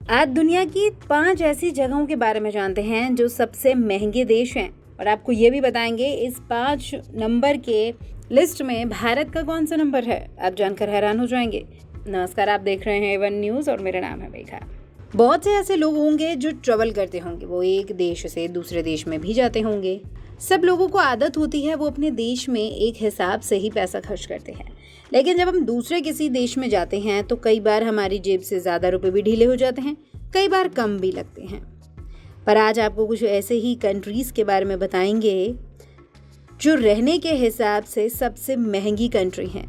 आज दुनिया की 5 ऐसी जगहों के बारे में जानते हैं जो सबसे महंगे देश हैं और आपको ये भी बताएंगे इस 5 नंबर के लिस्ट में भारत का कौन सा नंबर है। आप जानकर हैरान हो जाएंगे। नमस्कार, आप देख रहे हैं A1 न्यूज़ और मेरा नाम है मेघा। बहुत से ऐसे लोग होंगे जो ट्रैवल करते होंगे, वो एक देश से दूसरे देश में भी जाते होंगे। सब लोगों को आदत होती है वो अपने देश में एक हिसाब से ही पैसा खर्च करते हैं, लेकिन जब हम दूसरे किसी देश में जाते हैं तो कई बार हमारी जेब से ज़्यादा रुपए भी ढीले हो जाते हैं, कई बार कम भी लगते हैं। पर आज आपको कुछ ऐसे ही कंट्रीज़ के बारे में बताएंगे जो रहने के हिसाब से सबसे महंगी कंट्री हैं,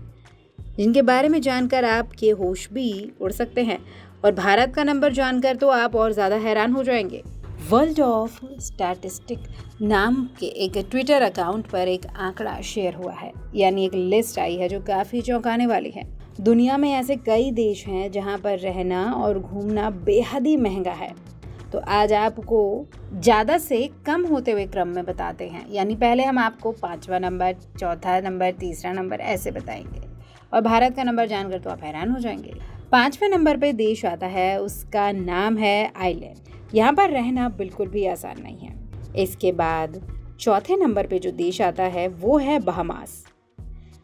जिनके बारे में जानकर आपके होश भी उड़ सकते हैं। और भारत का नंबर जानकर तो आप और ज़्यादा हैरान हो जाएंगे। वर्ल्ड ऑफ स्टैटिस्टिक नाम के एक ट्विटर अकाउंट पर एक आंकड़ा शेयर हुआ है, यानी एक लिस्ट आई है जो काफ़ी चौंकाने वाली है। दुनिया में ऐसे कई देश हैं जहां पर रहना और घूमना बेहद ही महंगा है। तो आज आपको ज़्यादा से कम होते हुए क्रम में बताते हैं, यानी पहले हम आपको 5वां नंबर, चौथा नंबर, तीसरा नंबर ऐसे बताएंगे और भारत का नंबर जानकर तो आप हैरान हो जाएंगे। 5वें नंबर पे देश आता है, उसका नाम है आइलैंड। यहाँ पर रहना बिल्कुल भी आसान नहीं है। इसके बाद चौथे नंबर पे जो देश आता है वो है बहामास।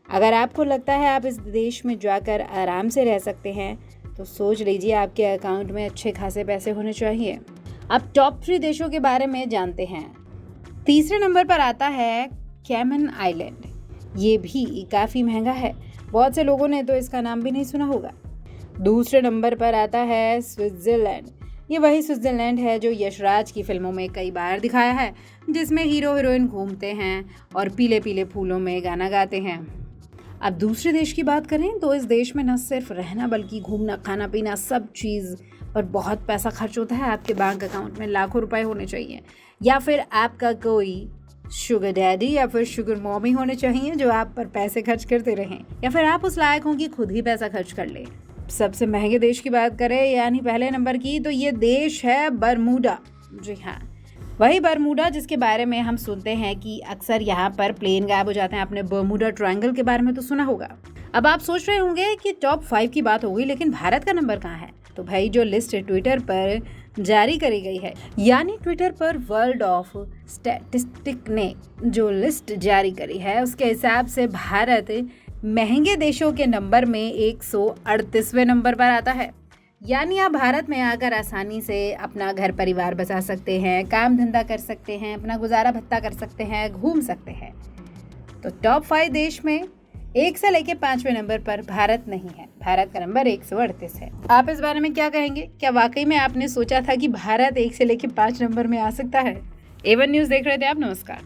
अगर आपको लगता है आप इस देश में जाकर आराम से रह सकते हैं तो सोच लीजिए आपके अकाउंट में अच्छे खासे पैसे होने चाहिए। अब टॉप 3 देशों के बारे में जानते हैं। तीसरे नंबर पर आता है कैमन आइलैंड। ये भी काफ़ी महंगा है, बहुत से लोगों ने तो इसका नाम भी नहीं सुना होगा। दूसरे नंबर पर आता है स्विट्ज़रलैंड। ये वही स्विट्ज़रलैंड है जो यशराज की फिल्मों में कई बार दिखाया है, जिसमें हीरो हीरोइन घूमते हैं और पीले पीले फूलों में गाना गाते हैं। अब दूसरे देश की बात करें तो इस देश में न सिर्फ रहना बल्कि घूमना, खाना पीना, सब चीज़ पर बहुत पैसा खर्च होता है। आपके बैंक अकाउंट में लाखों रुपए होने चाहिए, या फिर आपका कोई शुगर डैडी या फिर शुगर मॉमी होने चाहिए जो आप पर पैसे खर्च करते रहें, या फिर आप उस लायक हों कि खुद ही पैसा खर्च कर लें। सबसे महंगे देश की बात करें, यानी पहले नंबर की, तो ये देश है बरमूडा। जी हाँ, वही बरमूडा जिसके बारे में हम सुनते हैं कि अक्सर यहाँ पर प्लेन गायब हो जाते हैं। आपने बरमूडा ट्रायंगल के बारे में तो सुना होगा। अब आप सोच रहे होंगे कि टॉप 5 की बात हो गई, लेकिन भारत का नंबर कहाँ है? तो भाई, जो लिस्ट ट्विटर पर जारी करी गई है, यानी ट्विटर पर वर्ल्ड ऑफ स्टैटिस्टिक ने जो लिस्ट जारी करी है, उसके हिसाब से भारत महंगे देशों के नंबर में 138वें नंबर पर आता है। यानी आप भारत में आकर आसानी से अपना घर परिवार बसा सकते हैं, काम धंधा कर सकते हैं, अपना गुजारा भत्ता कर सकते हैं, घूम सकते हैं। तो टॉप 5 देश में 1 से लेके 5वें नंबर पर भारत नहीं है। भारत का नंबर 138 है। आप इस बारे में क्या कहेंगे? क्या वाकई में आपने सोचा था कि भारत 1 से लेके 5 नंबर में आ सकता है? A1 न्यूज़ देख रहे थे आप। नमस्कार।